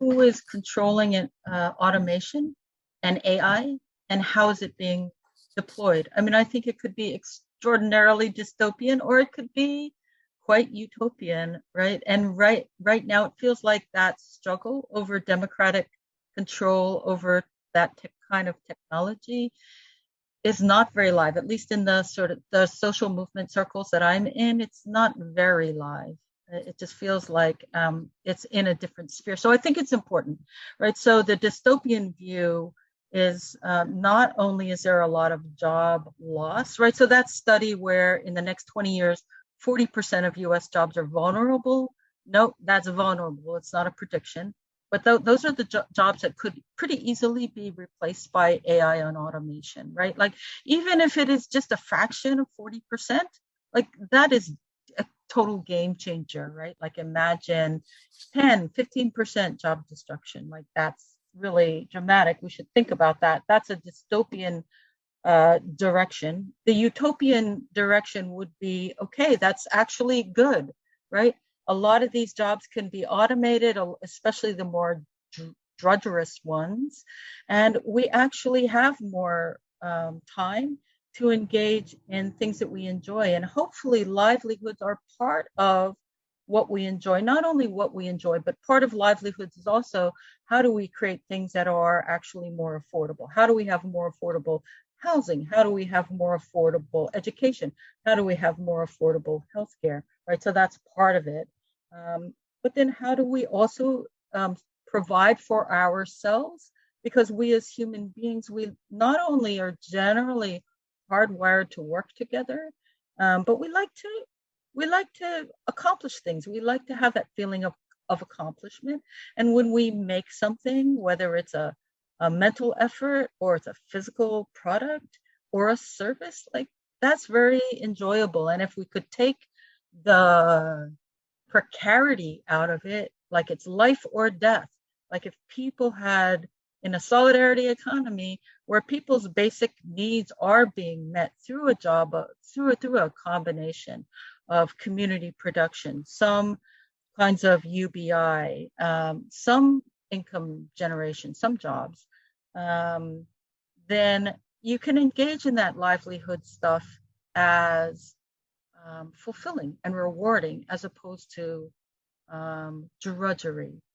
who is controlling it, automation and AI, and how is it being deployed? I mean, I think it could be extraordinarily dystopian, or it could be quite utopian, right? And right now, it feels like that struggle over democratic control over that kind of technology is not very live, at least in the sort of the social movement circles that I'm in. It's not very live. It just feels like it's in a different sphere. So I think it's important, right? So the dystopian view is not only is there a lot of job loss, right? So that study where in the next 20 years, 40% of US jobs are vulnerable. No, that's vulnerable. It's not a prediction. But those are the jobs that could pretty easily be replaced by AI and automation, right? Like, even if it is just a fraction of 40%, like that is a total game changer, right? Like, imagine 10, 15% job destruction. Like, that's really dramatic. We should think about that. That's a dystopian direction. The utopian direction would be, okay, that's actually good, right? A lot of these jobs can be automated, especially the more drudgerous ones. And we actually have more time to engage in things that we enjoy. And hopefully livelihoods are part of what we enjoy. Not only what we enjoy, but part of livelihoods is also how do we create things that are actually more affordable? How do we have more affordable housing? How do we have more affordable education? How do we have more affordable healthcare? Right. So that's part of it. But then how do we also provide for ourselves? Because we as human beings, we not only are generally hardwired to work together, but we like to accomplish things. We like to have that feeling of accomplishment. And when we make something, whether it's a mental effort or it's a physical product or a service, like that's very enjoyable. And if we could take the precarity out of it, like it's life or death, like if people had in a solidarity economy where people's basic needs are being met through a job, through a combination of community production, some kinds of UBI, some income generation, some jobs, then you can engage in that livelihood stuff as fulfilling and rewarding as opposed to drudgery.